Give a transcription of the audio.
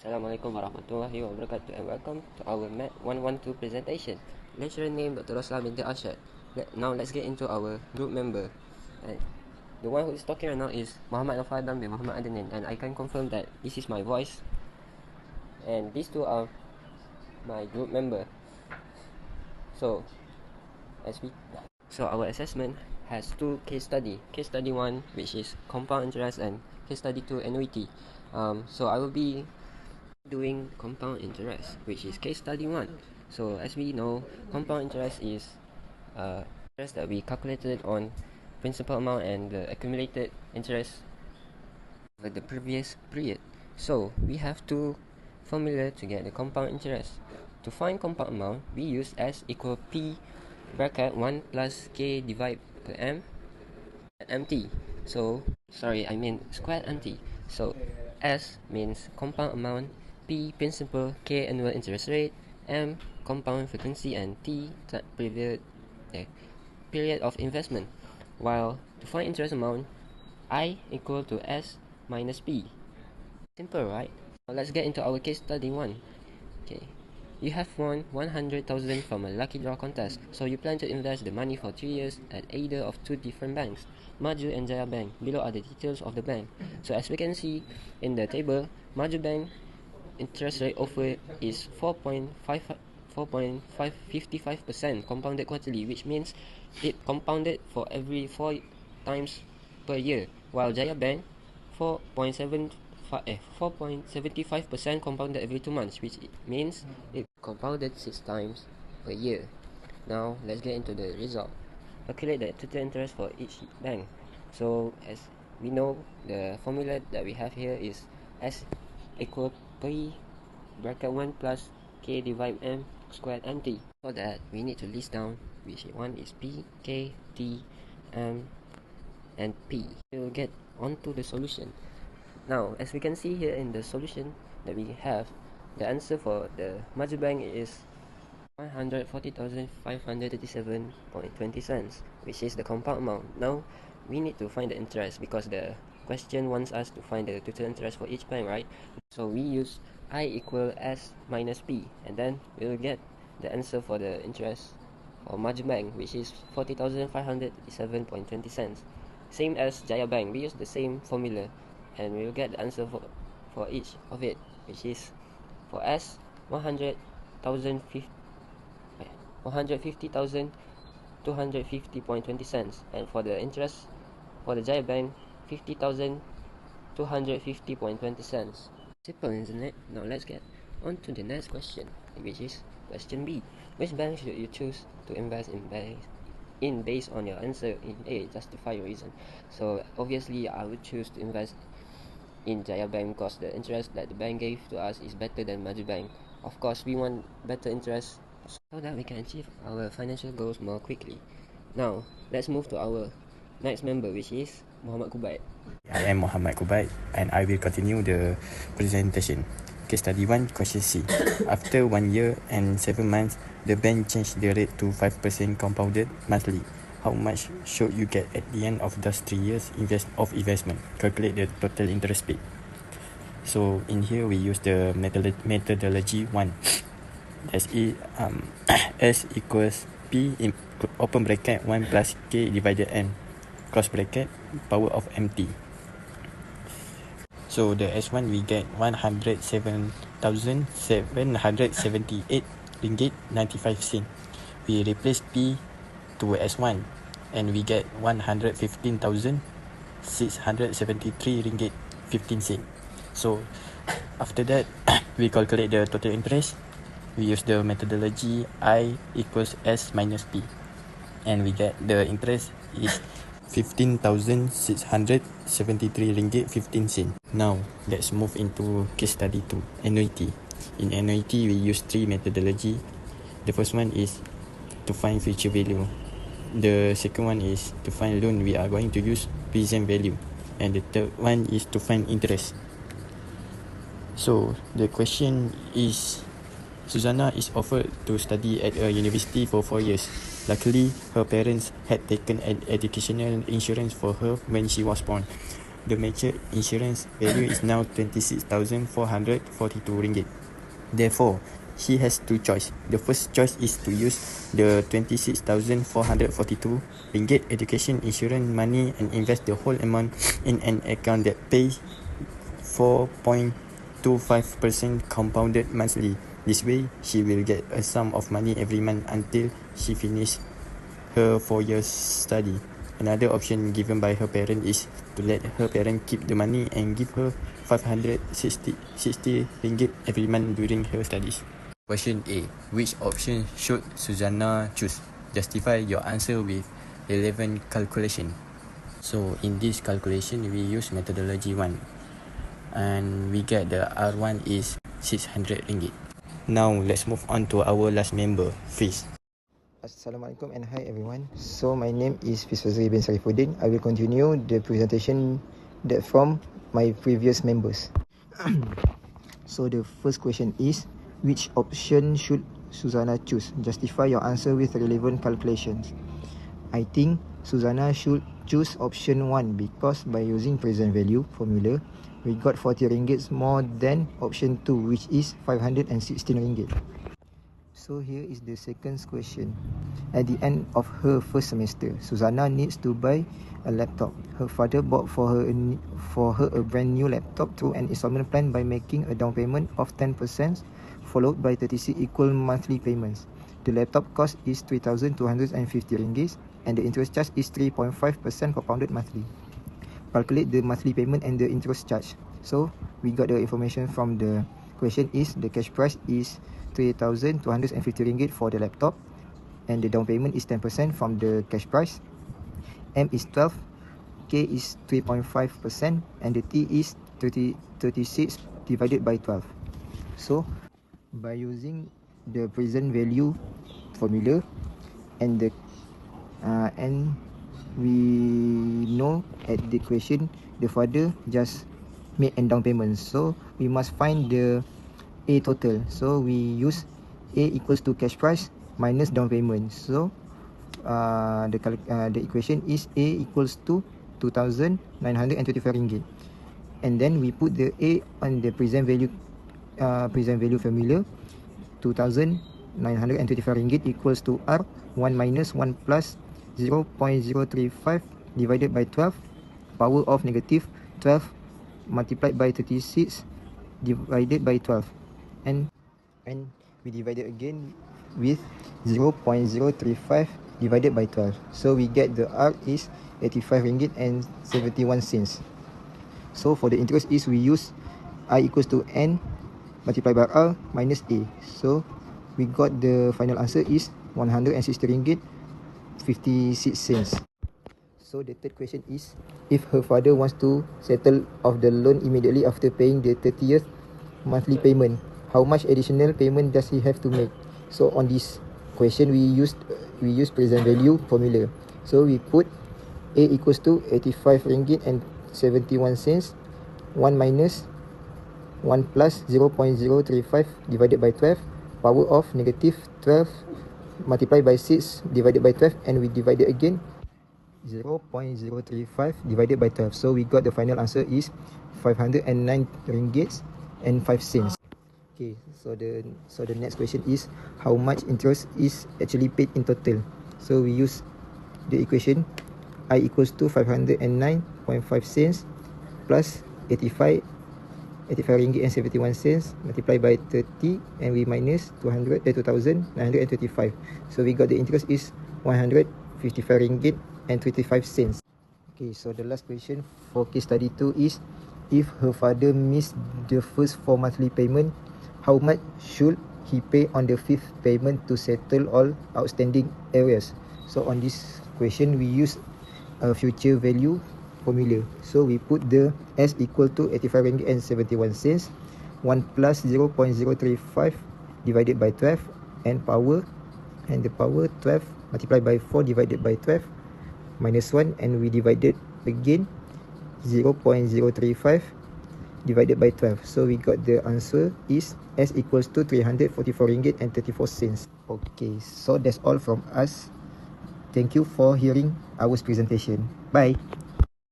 Assalamualaikum warahmatullahi wabarakatuh, and welcome to our MAT112 presentation. Lecturer name Dr. Rosla binti Arshad. Now let's get into our group member. And the one who is talking right now is Muhammad Naufal bin Muhammad Adnan, and I can confirm that this is my voice. And these two are my group member. So our assessment has two case study. Case study 1, which is compound interest, and case study 2, annuity. So I will be doing compound interest, which is case study 1. So as we know, compound interest is interest that we calculated on principal amount and the accumulated interest over the previous period. So we have two formula to get the compound interest. To find compound amount, we use S equal P bracket 1 plus K divided per M at MT. So squared MT. So S means compound amount, P principal, K annual interest rate, M compound frequency, and T period of investment. While to find interest amount, I equal to S minus P. Simple, right? Now let's get into our case study 1. Okay. You have won 100,000 from a lucky draw contest, so you plan to invest the money for 3 years at either of two different banks, Maju and Jaya Bank. Below are the details of the bank. So as we can see in the table, Maju Bank interest rate offered is 4.55% compounded quarterly, which means it compounded for every 4 times per year, while Jaya Bank 4.75% compounded every 2 months, which means it compounded 6 times per year. Now let's get into the result. Calculate the total interest for each bank. So as we know, the formula that we have here is S equal P bracket 1 plus K divided M squared MT. For that, we need to list down which one is P, K, T, M, and P. We'll get onto the solution. Now, as we can see here in the solution that we have, the answer for the Maju Bank is 140,537.20 cents, which is the compound amount. Now, we need to find the interest because the question wants us to find the total interest for each bank, right? So we use I equal S minus P, and then we'll get the answer for the interest for Maju Bank, which is 40,537.20 cents. Same as Jaya Bank, we use the same formula, and we'll get the answer for each of it, which is for S 150,250.20 cents, and for the interest for the Jaya Bank 50,250.20 cents. Simple, isn't it? Now let's get on to the next question, which is question B. Which bank should you choose to invest in based on your answer in A? Justify your reason. So obviously I would choose to invest in Jaya Bank because the interest that the bank gave to us is better than Maju Bank. Of course, we want better interest so that we can achieve our financial goals more quickly. Now, let's move to our next member, which is Muhammad Kubat. I am Muhammad Kubat, and I will continue the presentation. Case study 1, question C. After 1 year and 7 months, the bank changed the rate to 5% compounded monthly. How much should you get at the end of those 3 years of investment? Calculate the total interest paid. So in here we use the methodology 1. That's S equals P in open bracket 1 plus K divided M close bracket power of MT. So the S1 we get 107,778 ringgit 95 cent. We replace P to S1 and we get 115,673 ringgit 15 cent. So after that we calculate the total interest. We use the methodology I equals S minus P, and we get the interest is 15,673 ringgit 15 cent. Now let's move into case study 2, annuity. In annuity we use 3 methodology. The first one is to find future value. The second one is to find loan. We are going to use present value, and the third one is to find interest. So the question is, Susanna is offered to study at a university for 4 years. Luckily, her parents had taken an educational insurance for her when she was born. The mature insurance value is now 26,442 ringgit. Therefore, she has two choices. The first choice is to use the 26,442 ringgit education insurance money and invest the whole amount in an account that pays 4.25% compounded monthly. This way, she will get a sum of money every month until she finishes her 4 years study. Another option given by her parent is to let her parent keep the money and give her 560 ringgit every month during her studies. Question A. Which option should Susanna choose? Justify your answer with relevant calculation. So in this calculation, we use methodology 1 and we get the R1 is 600 ringgit. Now let's move on to our last member, Fiz. Assalamualaikum and hi everyone. So my name is Fiswazri bin Sarifuddin. I will continue the presentation that from my previous members. So the first question is, which option should Susanna choose? Justify your answer with relevant calculations. I think Susanna should choose option 1 because by using present value formula, we got 40 ringgit more than option 2, which is 516 ringgit. So here is the second question. At the end of her first semester, Susanna needs to buy a laptop. Her father bought for her a brand new laptop through an installment plan by making a down payment of 10% followed by 36 equal monthly payments. The laptop cost is 3,250 ringgit and the interest charge is 3.5% compounded monthly. Calculate the monthly payment and the interest charge. So we got the information from the question is the cash price is 3,250 ringgit for the laptop and the down payment is 10% from the cash price. M is 12, K is 3.5% and the T is 36 divided by 12. So by using the present value formula and we know at the question the father just made a down payment, so we must find the A total. So we use A equals to cash price minus down payment. So the equation is A equals to 2,925 ringgit. And then we put the A on the present value formula. 2,925 ringgit equals to R 1 minus 1 plus 0.035 divided by 12 power of negative 12 multiplied by 36 divided by 12. And we divide it again with 0.035 divided by 12. So we get the R is 85 ringgit and 71 cents. So for the interest is we use I equals to N multiplied by R minus A. So we got the final answer is 160 ringgit 56 cents. So the third question is, if her father wants to settle off the loan immediately after paying the 30th monthly payment, how much additional payment does he have to make? So on this question we use present value formula. So we put A equals to 85 ringgit and 71 cents 1 minus 1 plus 0.035 divided by 12 power of negative 12 multiplied by 6 divided by 12 and we divide it again 0.035 divided by 12. So we got the final answer is 509 ringgit and 5 cents. Okay, so the next question is how much interest is actually paid in total. So we use the equation I equals to 509.5 cents plus 85 ringgit and 71 cents multiplied by 30 and we minus 2,925. So we got the interest is 155 ringgit and 25 cents. Okay, so the last question for case study 2 is, if her father missed the first 4 monthly payment, how much should he pay on the 5th payment to settle all outstanding areas? So on this question we use a future value formula. So we put the S equal to 85 ringgit and 71 cents 1 plus 0.035 divided by 12 and the power 12 multiplied by 4 divided by 12 minus 1 and we divided again 0.035 divided by 12. So we got the answer is S equals to 344 ringgit and 34 cents. Okay, so that's all from us. Thank you for hearing our presentation. Bye.